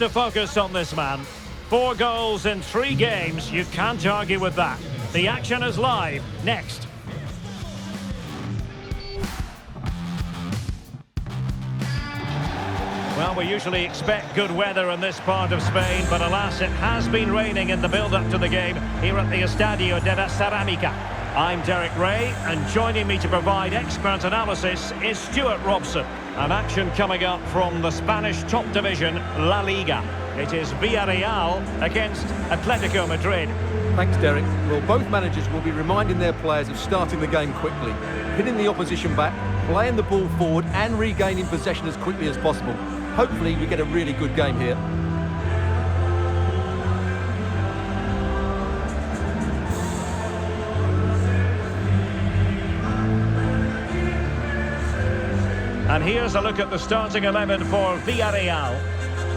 To focus on this man. 4 goals in 3 games, you can't argue with that. The action is live, next. Well, we usually expect good weather in this part of Spain, but alas, it has been raining in the build-up to the game here at the Estadio de la Cerámica. I'm Derek Ray, and joining me to provide expert analysis is Stuart Robson. An action coming up from the Spanish top division, La Liga. It is Villarreal against Atletico Madrid. Thanks, Derek. Well, both managers will be reminding their players of starting the game quickly, hitting the opposition back, playing the ball forward and regaining possession as quickly as possible. Hopefully we get a really good game here. And here's a look at the starting 11 for Villarreal.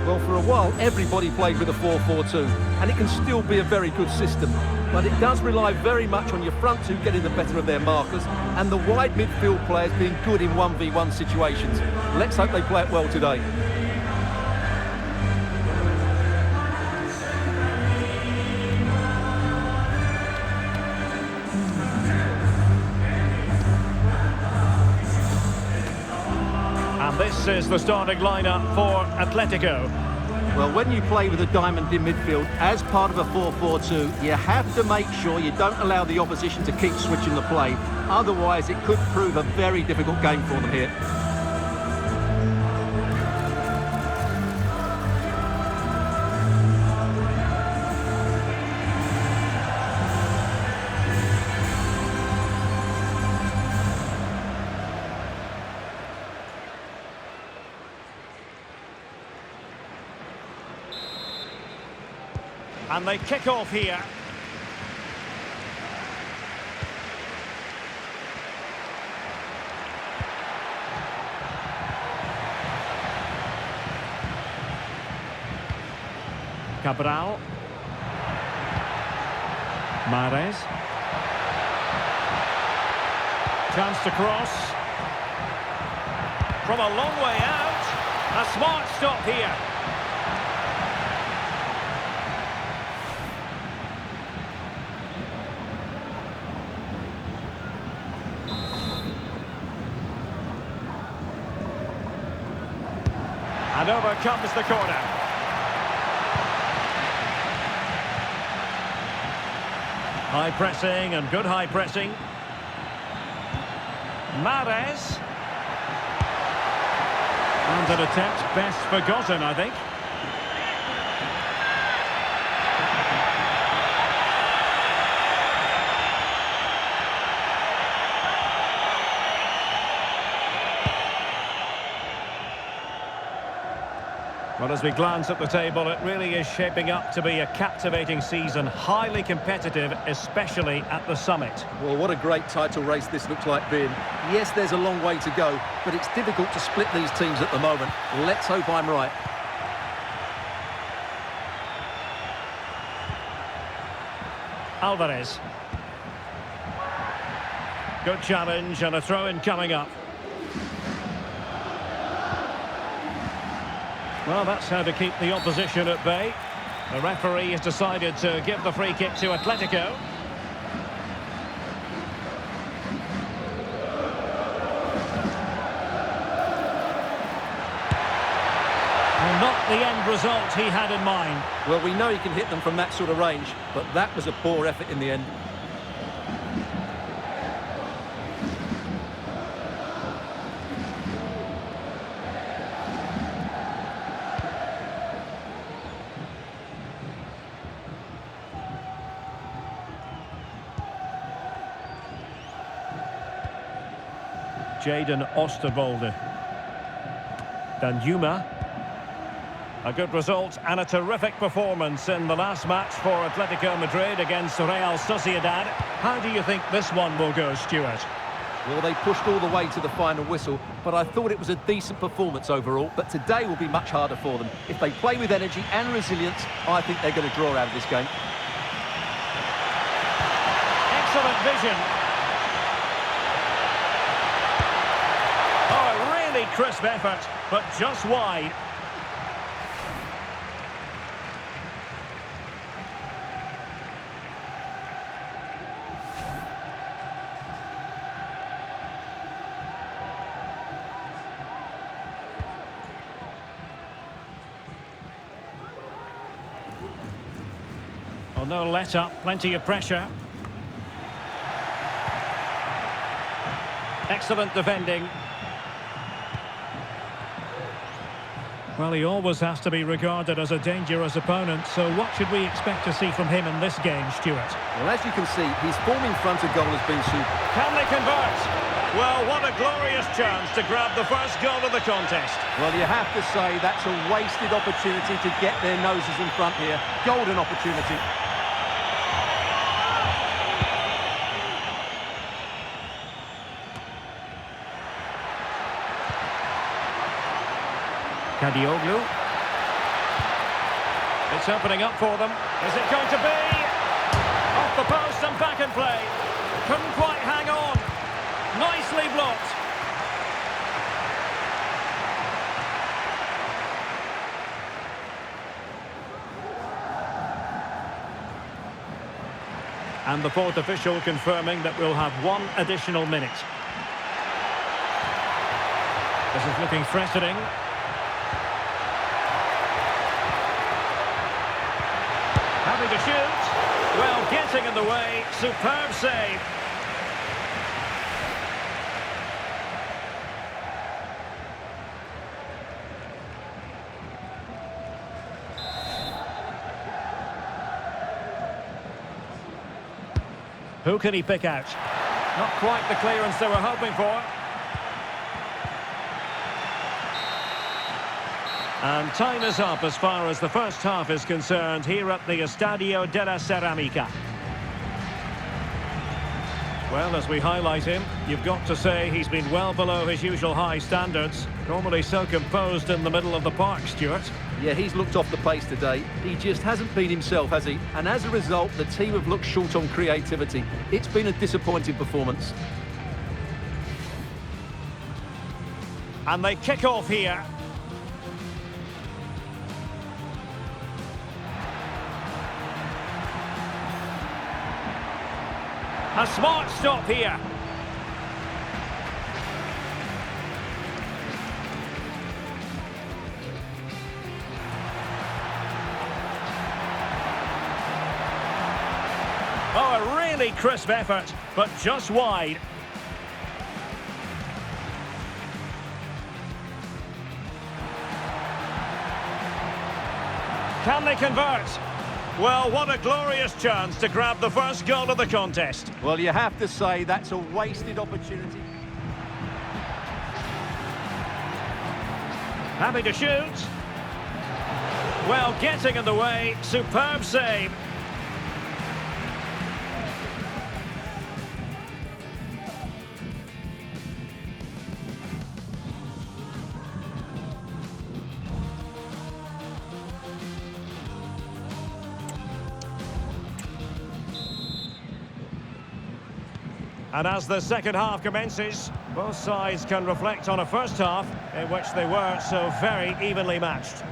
Well, for a while, everybody played with a 4-4-2, and it can still be a very good system. But it does rely very much on your front two getting the better of their markers, and the wide midfield players being good in 1v1 situations. Let's hope they play it well today. And this is the starting lineup for Atletico. Well, when you play with a diamond in midfield as part of a 4-4-2, you have to make sure you don't allow the opposition to keep switching the play. Otherwise, it could prove a very difficult game for them here. And they kick off here. Cabral. Mahrez. Chance to cross. From a long way out. A smart stop here. And over comes the corner. High pressing and good high pressing. Mahrez. And an attempt best forgotten, I think. Well, as we glance at the table, it really is shaping up to be a captivating season, highly competitive, especially at the summit. Well, what a great title race this looks like being. Yes, there's a long way to go, but it's difficult to split these teams at the moment. Let's hope I'm right. Alvarez. Good challenge and a throw-in coming up. Well, that's how to keep the opposition at bay. The referee has decided to give the free kick to Atletico. Well, not the end result he had in mind. Well, we know he can hit them from that sort of range, but that was a poor effort in the end. Jadon Oosterwolde. Danjuma. A good result and a terrific performance in the last match for Atletico Madrid against Real Sociedad. How do you think this one will go, Stuart? Well, they pushed all the way to the final whistle, but I thought it was a decent performance overall. But today will be much harder for them. If they play with energy and resilience, I think they're going to draw out of this game. Excellent vision. Oh, a really crisp effort, but just wide. Oh, no let up, plenty of pressure. Excellent defending. Well, he always has to be regarded as a dangerous opponent, so what should we expect to see from him in this game, Stuart? Well, as you can see, his form in front of goal has been super. Can they convert? Well, what a glorious chance to grab the first goal of the contest. Well, you have to say that's a wasted opportunity to get their noses in front here. Golden opportunity. Kadioglu. It's opening up for them. Is it going to be? Off the post and back in play. Couldn't quite hang on. Nicely blocked. And the fourth official confirming that we'll have one additional minute. This is looking threatening. Happy to shoot. Well, getting in the way. Superb save. Who can he pick out? Not quite the clearance they were hoping for. And time is up as far as the first half is concerned here at the Estadio della Ceramica. Well, as we highlight him, you've got to say he's been well below his usual high standards. Normally so composed in the middle of the park, Stuart. Yeah, he's looked off the pace today. He just hasn't been himself, has he? And as a result, the team have looked short on creativity. It's been a disappointing performance. And they kick off here. A smart stop here. Oh, a really crisp effort, but just wide. Can they convert? Well, what a glorious chance to grab the first goal of the contest. Well, you have to say that's a wasted opportunity. Happy to shoot. Well, getting in the way. Superb save. And as the second half commences, both sides can reflect on a first half in which they were so very evenly matched.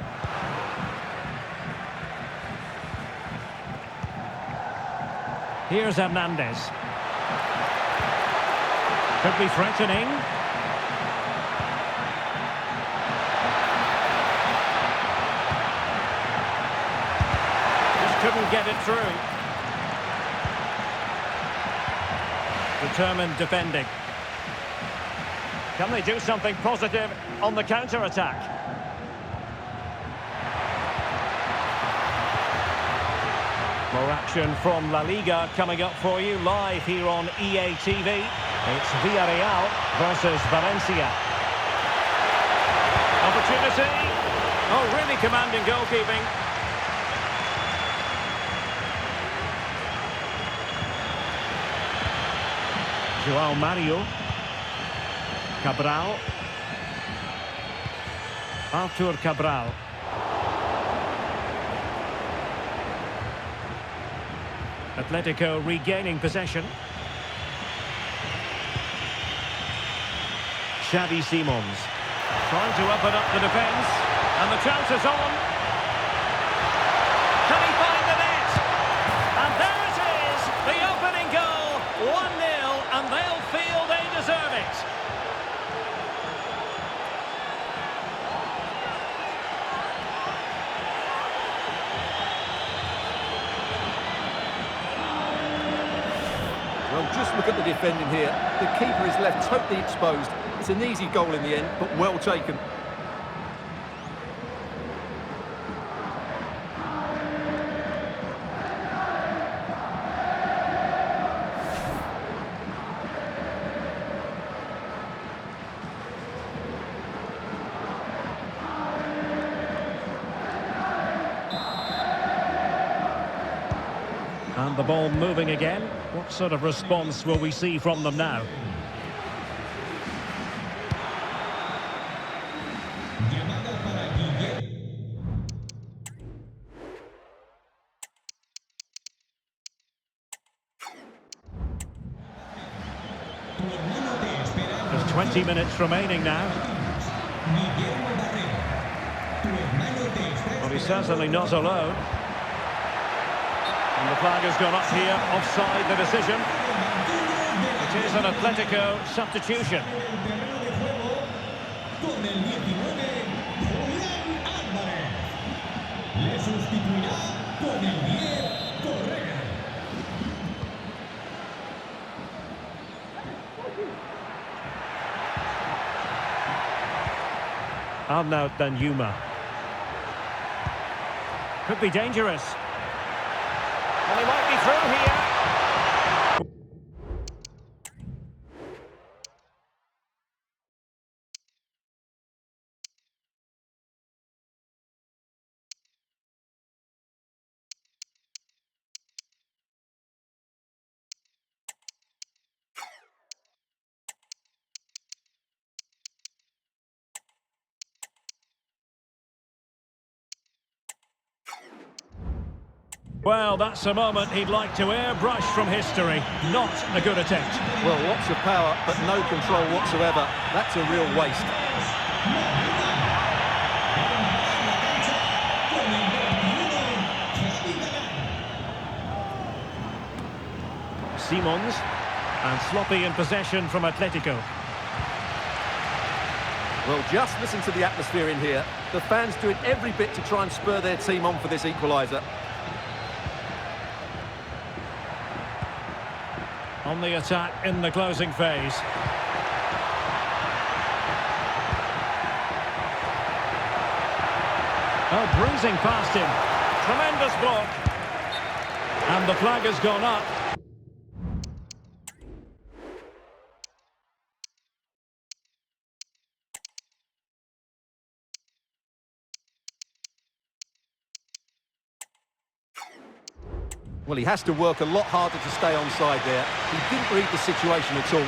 Here's Hernandez. Could be threatening. Just couldn't get it through. Determined defending. Can they do something positive on the counter-attack? More action from La Liga coming up for you live here on EA TV. It's Villarreal versus Valencia. Opportunity. Oh, really commanding goalkeeping. João Mario. Cabral. Arthur Cabral. Atletico regaining possession. Xavi Simons trying to open up the defence, and the chance is on. Can he find the net? And there it is, the opening goal, 1-0, and they'll feel they deserve it. just look at the defending here. The keeper is left totally exposed. It's an easy goal in the end, but well taken. And the ball moving again. What sort of response will we see from them now? There's 20 minutes remaining now. Well, he's certainly not alone. And the flag has gone up here, offside the decision. It is an Atletico substitution. Arnaud Danjuma. Could be dangerous. And he might be through here. Well, that's a moment he'd like to airbrush from history. Not a good attempt. Well, lots of power, but no control whatsoever. That's a real waste. Simons, and sloppy in possession from Atletico. Well, just listen to the atmosphere in here. The fans doing every bit to try and spur their team on for this equaliser. On the attack in the closing phase. Oh, bruising past him. Tremendous block. And the flag has gone up. Well, he has to work a lot harder to stay onside there. He didn't read the situation at all.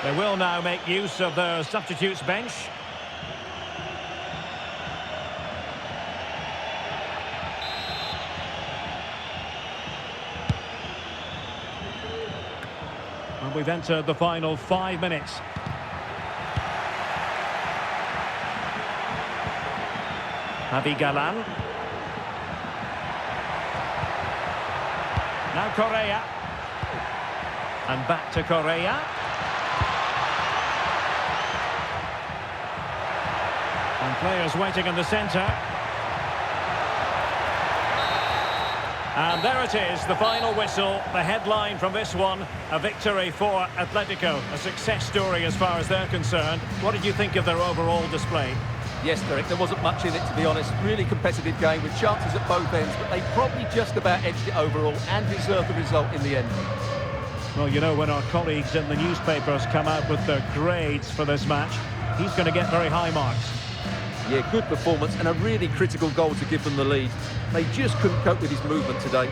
They will now make use of their substitutes bench. And we've entered the final 5 minutes. Javi Galán. Now Correa. And back to Correa. And players waiting in the centre. And there it is, the final whistle, the headline from this one, a victory for Atletico, a success story as far as they're concerned. What did you think of their overall display? Yes, Derek, there wasn't much in it, to be honest. Really competitive game with chances at both ends, but they probably just about edged it overall and deserved the result in the end. Well, you know, when our colleagues in the newspapers come out with their grades for this match, he's going to get very high marks. Yeah, good performance and a really critical goal to give them the lead. They just couldn't cope with his movement today.